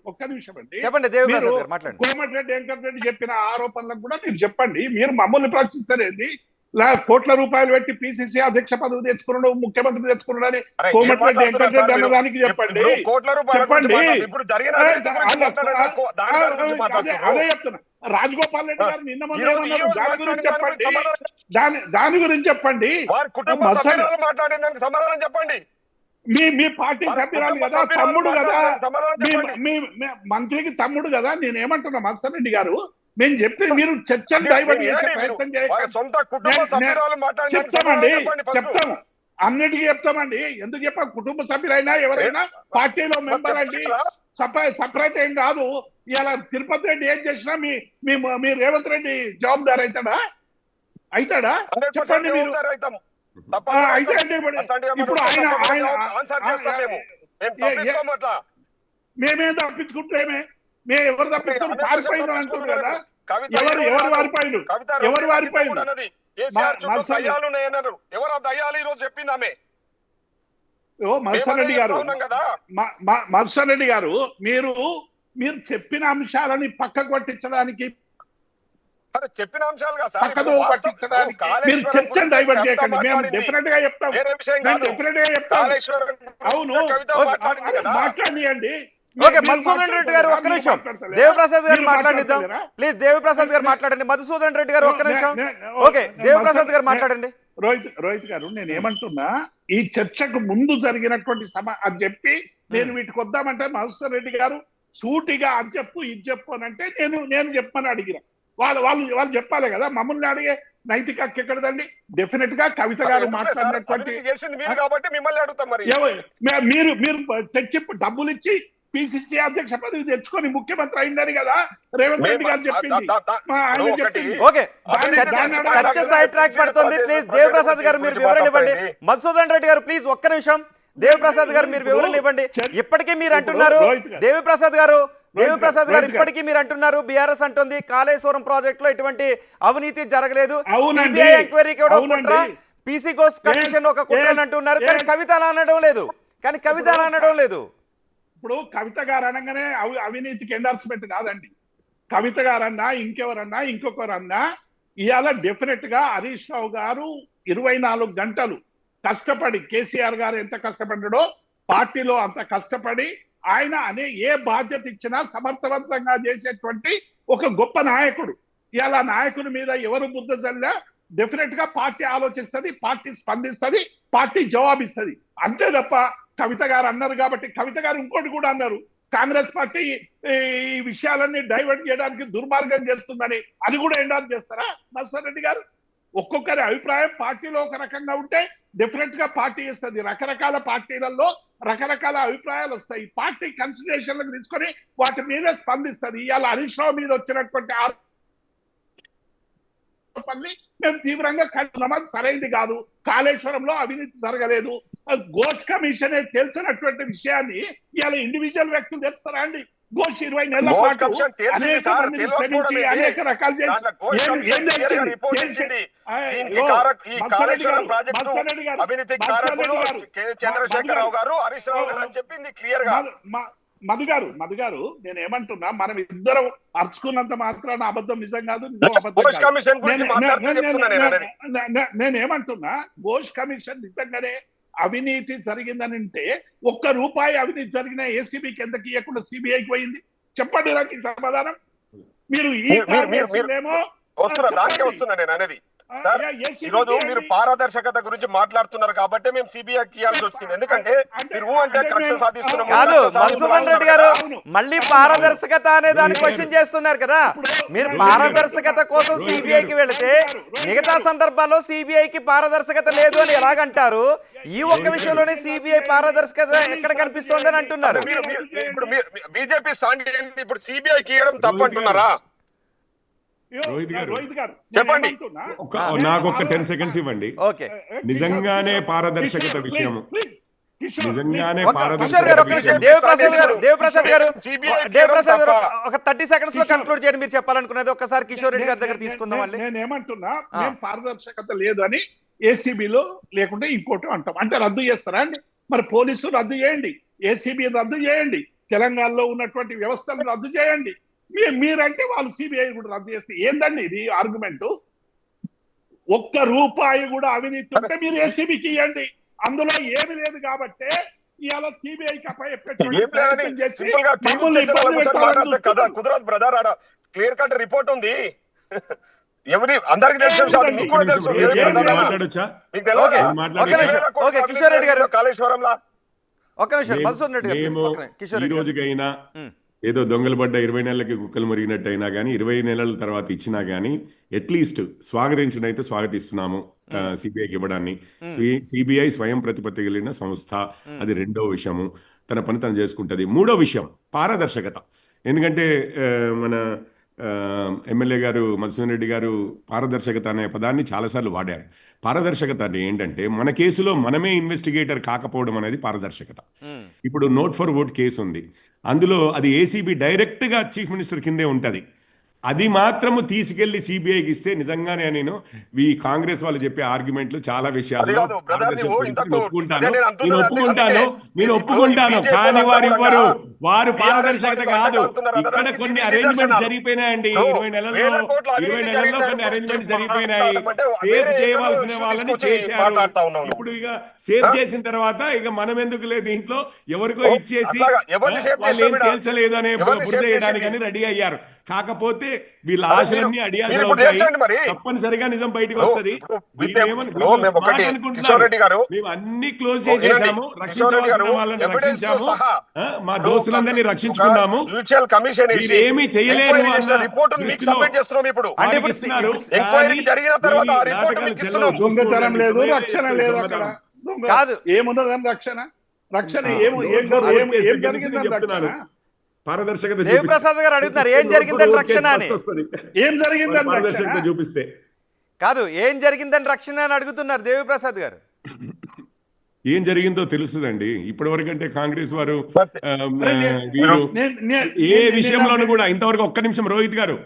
కోమటిరెడ్డి వెంకటరెడ్డి చెప్పిన ఆరోపణలకు కూడా మీరు చెప్పండి. మీరు మమ్మల్ని ప్రశ్నించలేదు. కోట్ల రూపాయలు పెట్టి పిసిసి అధ్యక్ష పదవి తెచ్చుకున్నాడు, ముఖ్యమంత్రి తెచ్చుకున్నాడు అని కోమటిరెడ్డి వెంకటరెడ్డి అన్నదానికి చెప్పండి. అదే చెప్తున్నా. రాజగోపాల్ రెడ్డి గారు నిన్న దాని గురించి చెప్పండి, దాని గురించి చెప్పండి. చెప్పండి. మీ పార్టీ సభ్యురాలు కదా, తమ్ముడు కదా, మీ మంత్రికి తమ్ముడు కదా. నేనేమంటున్నా మత్స్యారెడ్డి గారు, మేము చెప్పి మీరు చర్చను డైవర్ట్ చేసే ప్రయత్నం చెప్తామండి, చెప్తాము, అన్నిటికీ చెప్తామండి. ఎందుకు చెప్పాం? కుటుంబ సభ్యులైనా ఎవరైనా పార్టీలో మెంబర్ అండి, సపరేట్ ఏం కాదు. ఇలా తిరుపతి రెడ్డి ఏం చేసినా మీ రేవంత్ రెడ్డి జవాబుదారు అవుతాడా చెప్పండి మీరు. అయితే అంటే ఇప్పుడు మేమేం తప్పించుకుంటేమే, మేము ఎవరు తప్పించుకుని పారిపోయినా అంటున్నారు కదా. ఎవరు వారిపోయిన మత్స్యారెడ్డి గారు మీరు చెప్పిన అంశాలని పక్కకు పట్టించడానికి, చెప్పిన అంశాలు మీరు చర్చను డైవర్ట్ చేయకండి. మేము డెఫినెట్ గా చెప్తాం. అవును, మాట్లాడియండి. ఓకే, మధుసూదన్ రెడ్డి గారు ఒక్క నిమిషం, దేవప్రసాద్ గారు మాట్లాడిద్దాం ప్లీజ్. దేవప్రసాద్ గారు మాట్లాడండి. మధుసూదన్ రెడ్డి గారు ఒక్క నిమిషం. ఓకే, దేవప్రసాద్ గారు మాట్లాడండి. రోహిత్ గారు, నేను ఏమంటున్నా, ఈ చర్చకు ముందు జరిగినటువంటి అని చెప్పి నేను వీటికి వద్దామంటే మధుసూదన్ రెడ్డి గారు సూటిగా అది చెప్పు ఇది చెప్పు అని అంటే నేను చెప్పమని అడిగిన. వాళ్ళు చెప్పాలి కదా, మమ్మల్ని అడిగే నైతిక హక్కు ఎక్కడదండి? డెఫినెట్ గా కవిత గారు ఎందుకు సార్? మాట్లాడినటువంటి అవినీతి చేసింది మీరు కాబట్టి మిమ్మల్ని అడుగుతాం మరి. మీరు తెచ్చి డబ్బులు ఇచ్చి పిసిసి అధ్యక్ష పదవి తెచ్చుకొని ముఖ్యమంత్రి అయిందని కదా రేవంత్ రెడ్డి గారు చెప్పింది. ఆయన చెప్పింది. ఓకే, చర్చ సైడ్ ట్రాక్ పడుతుంది. ప్లీజ్ దేవప్రసాద్ గారు మీరు వివరణ ఇవ్వండి. మధుసూదన్ రెడ్డి గారు ప్లీజ్ ఒక్క నిమిషం. దేవప్రసాద్ గారు మీరు వివరణ ఇవ్వండి. ఇప్పటికీ మీరు అంటున్నారు దేవప్రసాద్ గారు ఇప్పటికీ మీరు అంటున్నారు బీఆర్ఎస్ అంటుంది కాళేశ్వరం ప్రాజెక్ట్ లో ఎటువంటి అవినీతి జరగలేదు, సిబిఐ ఎంక్వైరీకి కూడా కుట్ర, పీసీ కోర్స్ కమిషన్ ఒక కుట్ర అని అంటున్నారు. కానీ కవిత అలా అనడం లేదు. ఇప్పుడు కవిత గారు అనగానే అవినీతికి ఎండార్స్మెంట్ కాదండి. కవిత గారన్నా ఇంకెవరన్నా ఇంకొకరన్నా ఇవాళ డెఫినెట్ గా హరీష్ రావు గారు 24 గంటలు కష్టపడి, కేసీఆర్ గారు ఎంత కష్టపడ్డాడో పార్టీలో అంత కష్టపడి ఆయన ఏ బాధ్యత ఇచ్చినా సమర్థవంతంగా చేసేటువంటి ఒక గొప్ప నాయకుడు. ఇవాళ నాయకుడి మీద ఎవరు బుద్ధ జల్లా డెఫినెట్ గా పార్టీ ఆలోచిస్తుంది, పార్టీ స్పందిస్తుంది, పార్టీ జవాబిస్తుంది. అంతే తప్ప కవిత గారు అన్నారు కాబట్టి, కవిత గారు ఇంకోటి కూడా అన్నారు, కాంగ్రెస్ పార్టీ ఈ విషయాలన్నీ డైవర్ట్ చేయడానికి దుర్మార్గం చేస్తుందని. అది కూడా ఎండార్స్ చేస్తారా మధుసూదన్ రెడ్డి గారు? ఒక్కొక్కరి అభిప్రాయం పార్టీలో ఒక రకంగా ఉంటే డెఫినెట్ గా పార్టీ ఇస్తుంది. రకరకాల పార్టీలలో రకరకాల అభిప్రాయాలు వస్తాయి. పార్టీ కన్సిడరేషన్లకు తీసుకొని వాటి మీద స్పందిస్తుంది. ఇవాళ హరీష్ రావు మీద వచ్చినటువంటి ఆరోపణల్ని మేము తీవ్రంగా ఖండిస్తున్నాం. సరైనది కాదు. కాళేశ్వరంలో అవినీతి జరగలేదు. ఘోష్ కమిషన్ తెలిసినటువంటి విషయాన్ని ఇవాళ ఇండివిజువల్ వ్యక్తులు తెలుస్తారా అండి? ఘోష్ 20 నెలల పాటు అనేక మందిని శ్రమించి అనేక రకాలు చేసి చంద్రశేఖరరావు గారు హరీష్ రావు గారు అని చెప్పింది క్లియర్ గా. మధు గారు నేను ఏమంటున్నా, మనం ఇద్దరం అర్చుకున్నంత మాత్రాన అబద్ధం నిజం కాదు, నిజం నేనేమంటున్నా, ఘోష్ కమిషన్ నిజంగానే అవినీతి జరిగిందని అంటే ₹1 అవినీతి జరిగిన ఏసీబీకి ఎందుకు ఇవ్వకుండా సిబిఐకి పోయింది? చెప్పండి నాకు ఈ సమాధానం. మీరు వస్తున్నా నేను అనేది ఈ రోజు మీరు పారదర్శకత గురించి మాట్లాడుతున్నారు కాబట్టి మేము సిబిఐకి ఇవ్వాల్సి వచ్చింది. ఎందుకంటే మీరు అంటే కక్ష సాధిస్తున్నాం కాదు. మధుసూదన్ రెడ్డి గారు మళ్ళీ పారదర్శకత అనే దాన్ని క్వశ్చన్ చేస్తున్నారు కదా. మీరు పారదర్శకత కోసం సిబిఐకి వెళితే మిగతా సందర్భాల్లో సిబిఐకి పారదర్శకత లేదు అని ఎలాగంటారు? ఈ ఒక్క విషయంలోనే సిబిఐ పారదర్శకత ఎక్కడ కనిపిస్తోందని అంటున్నారు. ఇప్పుడు బీజేపీ స్టాండ్ ఇప్పుడు సిబిఐకి ఇవ్వడం తప్పంటున్నారా? రోహిత్ గారు చెప్పండి. నాకు ఒక 10 సెకండ్స్ ఇవ్వండి. నిజంగానే పారదర్శకత విషయము, నిజంగానే దేవప్రసాద్ గారు ఒక 30 సెకండ్స్ లో కన్క్లూడ్ చేయండి. మీరు చెప్పాలనుకున్నది ఒకసారి కిషోర్ రెడ్డి గారి దగ్గర తీసుకుందాం. నేనేమంటున్నా, మేము పారదర్శకత లేదు అని ఏసీబీలో లేకుంటే ఇంకోటి అంటాం. అంటే రద్దు చేస్తారా అండి? మరి పోలీసులు రద్దు చేయండి, ఏసీబీ రద్దు చేయండి, తెలంగాణలో ఉన్నటువంటి వ్యవస్థలను రద్దు చేయండి. మీరంటే వాళ్ళు సిబిఐ కూడా రద్దు చేస్తే ఏందండి ఇది ఆర్గ్యుమెంట్? ₹1 కూడా అవినీతి ఉంటే మీరు ఏసీబీకి ఇవ్వండి. అందులో ఏమి లేదు కాబట్టి ఇవాళ సిబిఐకి కుదరదు బ్రదర్. ఆడ క్లియర్ కట్ రిపోర్ట్ ఉంది, ఎవరి అందరికి తెలుసు, కిషోర్ రెడ్డి గారు కాళేశ్వరంలో ఒక్క నిమిషం. మధుసూదన్ రెడ్డి గారు ఈ రోజుకైనా ఏదో దొంగలు పడ్డ 20 నెలలకి కుక్కలు మురిగినట్టు అయినా కానీ 20 నెలల తర్వాత ఇచ్చినా కానీ అట్లీస్ట్ స్వాగతించడం అయితే స్వాగతిస్తున్నాము సిబిఐకి ఇవ్వడాన్ని. సిబిఐ స్వయం ప్రతిపత్తి కలిగిన సంస్థ, అది రెండో విషయము. తన పని తను చేసుకుంటుంది. మూడో విషయం పారదర్శకత. ఎందుకంటే మన ఎమ్మెల్యే గారు మధుసూదన్ రెడ్డి గారు పారదర్శకత అనే పదాన్ని చాలాసార్లు వాడారు. పారదర్శకత అంటే ఏంటంటే మన కేసులో మనమే ఇన్వెస్టిగేటర్ కాకపోవడం అనేది పారదర్శకత. ఇప్పుడు నోట్ ఫర్ ఓట్ కేసు ఉంది, అందులో అది ఏసీబీ డైరెక్ట్గా చీఫ్ మినిస్టర్ కిందే ఉంటుంది. అది మాత్రము తీసుకెళ్లి సిబిఐకి ఇస్తే నిజంగానే నేను ఈ కాంగ్రెస్ వాళ్ళు చెప్పే ఆర్గ్యుమెంట్లు చాలా విషయాల్లో నేను ఒప్పుకుంటాను. కానీ వారు ఇవ్వరు, వారు పారదర్శకత కాదు. ఇక్కడ కొన్ని అరేంజ్మెంట్స్ జరిగిపోయినాయండి. 20 నెలల్లో కొన్ని అరేంజ్మెంట్స్ జరిగిపోయినాయి. సేఫ్ చేయవలసిన వాళ్ళని చేశారు. ఇప్పుడు ఇక సేఫ్ చేసిన తర్వాత ఇక మనం ఎందుకు లేదు దీంట్లో, ఎవరికో ఇచ్చేసి వాళ్ళు ఏం తేల్చలేదు అనే బురద వేయడానికని రెడీ అయ్యారు. కాకపోతే వీళ్ళ అదే ఆశలన్నీ మీరు అడియాసలు ఇప్పుడు అవుతాయి. చేర్చండి మరి. తప్పనిసరిగా నిజం బయటకు ఇప్పుడు- వస్తది. ఇప్పుడు వీళ్ళు మేము ఒకటి స్మార్ట్ అనుకుంటున్నారు. కిషోర్ రెడ్డి గారు మేము అన్ని క్లోజ్ వినండి, చేసేసాము, కిషోర్ రెడ్డి రక్షించవలసిన గారు వాళ్ళని ఎవిడెన్స్ తో రక్షించాము, సహా మా ఇప్పుడు దోస్తులందరినీ ఒక రక్షించుకున్నాము, జ్యుడిషియల్ కమిషన్ వేసి వీరేమీ చేయలేరు ఎంక్వైరీ అన్న చేసిన రిపోర్ట్ మీకు దృష్టిలో సబ్మిట్ చేస్తున్నాం ఇప్పుడు. అంటే వారికి ఇప్పుడు ఇస్తున్నారు. ఎంక్వైరీ కానీ జరిగిన తర్వాత ఆ వీరి రిపోర్ట్ నాటకాలు మీకు చెల్లవు. ఇస్తున్నాం. చూస్తూ దొంగతనం ఉండండి. లేదు, సమయమే రక్షణ చెప్పేది లేదు అక్కడ. దొంగతనం. కాదు. ఏమున్నదని రక్షణ ఏం నోట్ ఫర్ ఓట్ కేసు ఏం దగ్గర నుంచి నేను జరిగిందని చెప్తున్నాను. రక్షణ పారదర్శకత దేవిప్రసాద్ గారు అడుగుతున్నారు ఏం నోట్ ఫర్ జరిగిందని ఓట్ రక్షణ కేసు అని. ఫస్ట్ వస్తది. ఏం జరిగిందని పారదర్శకత రక్షణ చూపిస్తే కాదు ఏం జరిగిందని రక్షణ అని అడుగుతున్నారు దేవిప్రసాద్ గారు. ఏం జరిగిందో తెలుస్తుందండి. ఇప్పటి వరకు అంటే కాంగ్రెస్ వారు అరే వీరు ఏ నేను- విషయంలోనూ నేను- కూడా ఇంతవరకు ఒక్క నిమిషం రోహిత్ గారు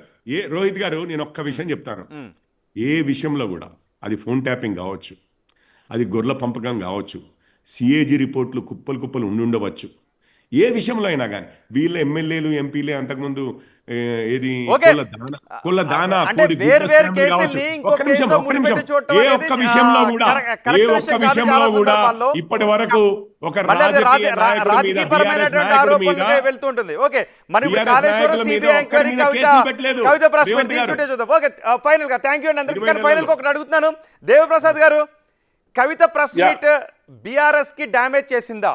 నేను ఒక్క విషయం చెప్తాను. ఉమ్. ఏ విషయంలో కూడా అది ఫోన్ ట్యాపింగ్ కావచ్చు, అది గొర్రెల పంపకం కావచ్చు, సిఏజీ రిపోర్ట్లు కుప్పలు కుప్పలు ఉండవచ్చు, ఏ విషయంలో అయినా కానీ వీళ్ళ ఎమ్మెల్యేలు ఎంపీలే అంతకుముందు ఏది ఓకే. కోళ్ళ దానా అంటే కోడి వేరు గుడ్ల వేరు స్కామ్లు కేసుల్ని కావచ్చు. ఇంకో ఒక్క నిమిషం, కేసులో ఒక్క నిమిషం. ముడిపెట్టి చూడటం ఏ అనేది, ఒక్క విషయంలో కూడా కరెక్ట్ ఏ ఒక్క విషయం కాదు విషయంలో చాలా కూడా సందర్భాల్లో. ఇప్పటి వరకు ఒక మళ్ళీ అది రాజకీయ నాయకుడి మీద, రాజకీయపరమైనటువంటి BRS ఆరోపణలుగా నాయకుడి మీద, వెళ్తుంటుంది. ఓకే మరి ఇప్పుడు BRS కాళేశ్వరం నాయకుల మీద సిబిఐ ఒక్కరి ఎంక్వైరీ మీద కవిత కేసులు పెట్టలేదు. ప్రెస్ మీట్ రేవంత్ గారు. దీంట్లో చూద్దాం. ఓకే ఫైనల్ గా థ్యాంక్ యూ అండి అందరికీ. కానీ 20 ఫైనల్ గా ఒకటి అడుగుతున్నాను దేవప్రసాద్ గారు, కవిత ప్రెస్ Yeah. మీట్ బీఆర్ఎస్ కి డ్యామేజ్ చేసిందా?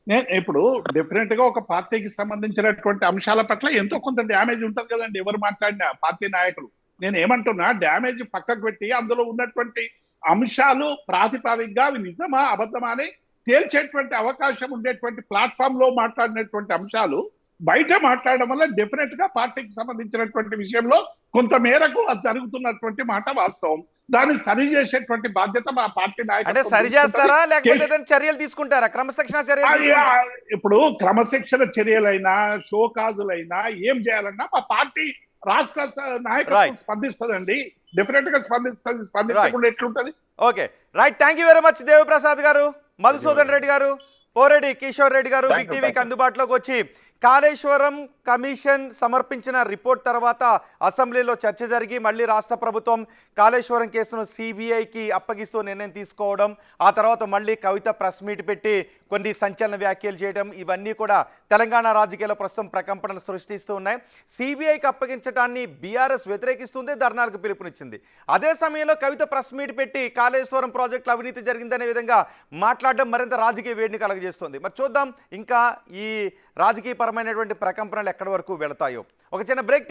నేను ఇప్పుడు డెఫినెట్ గా ఒక పార్టీకి సంబంధించినటువంటి అంశాల పట్ల ఎంతో కొంత డ్యామేజ్ ఉంటుంది కదండి, ఎవరు మాట్లాడినా పార్టీ నాయకులు. నేను ఏమంటున్నా, డ్యామేజ్ పక్కకు పెట్టి అందులో ఉన్నటువంటి అంశాలు ప్రాతిపాదికగా అవి నిజమా అబద్ధమా అని తేల్చేటువంటి అవకాశం ఉండేటువంటి ప్లాట్ఫామ్ లో మాట్లాడినటువంటి అంశాలు బయట మాట్లాడడం వల్ల డెఫినెట్ గా పార్టీకి సంబంధించినటువంటి విషయంలో కొంత మేరకు అది జరుగుతున్నటువంటి మాట వాస్తవం. దాన్ని సరి చేసేటువంటి బాధ్యత మా పార్టీ అంటే నాయకులు సరి చేస్తారా లేకపోతే ఏదైనా చర్యలు తీసుకుంటారా, క్రమశిక్షణ చర్యలు తీసుకుంటారా? ఇప్పుడు క్రమశిక్షణ చర్యలైనా షోకాజులైనా ఏం చేయాలన్నా మా పార్టీ రాష్ట్ర నాయకత్వం Right. స్పందిస్తుందండి. డెఫినెట్ గా స్పందిస్తుంది. స్పందించకుండా ఎట్లుంటది? Okay right, thank you very much Devaprasad గారు, మధుసూదన్ రెడ్డి గారు, పోరెడ్డి కిషోర్ రెడ్డి గారు బిగ్ టీవీకి అందుబాటులోకి వచ్చి కాళేశ్వరం కమిషన్ సమర్పించిన రిపోర్ట్ తర్వాత అసెంబ్లీలో చర్చ జరిగి మళ్ళీ రాష్ట్ర ప్రభుత్వం కాళేశ్వరం కేసును సిబిఐకి అప్పగిస్తూ నిర్ణయం తీసుకోవడం, ఆ తర్వాత మళ్ళీ కవిత ప్రెస్ మీట్ పెట్టి కొన్ని సంచలన వ్యాఖ్యలు చేయడం, ఇవన్నీ కూడా తెలంగాణ రాజకీయాల్లో ప్రస్తుతం ప్రకంపనలు సృష్టిస్తూ ఉన్నాయి. సిబిఐకి అప్పగించడాన్ని బీఆర్ఎస్ వ్యతిరేకిస్తుంది, ధర్నాలకు పిలుపునిచ్చింది. అదే సమయంలో కవిత ప్రెస్ మీట్ పెట్టి కాళేశ్వరం ప్రాజెక్టులో అవినీతి జరిగిందనే విధంగా మాట్లాడడం మరింత రాజకీయ వేడిని కలగజేస్తుంది. మరి చూద్దాం ఇంకా ఈ రాజకీయపరమైనటువంటి ప్రకంపనలు ఎక్కడి వరకు వెళతాయో. ఒక చిన్న బ్రేక్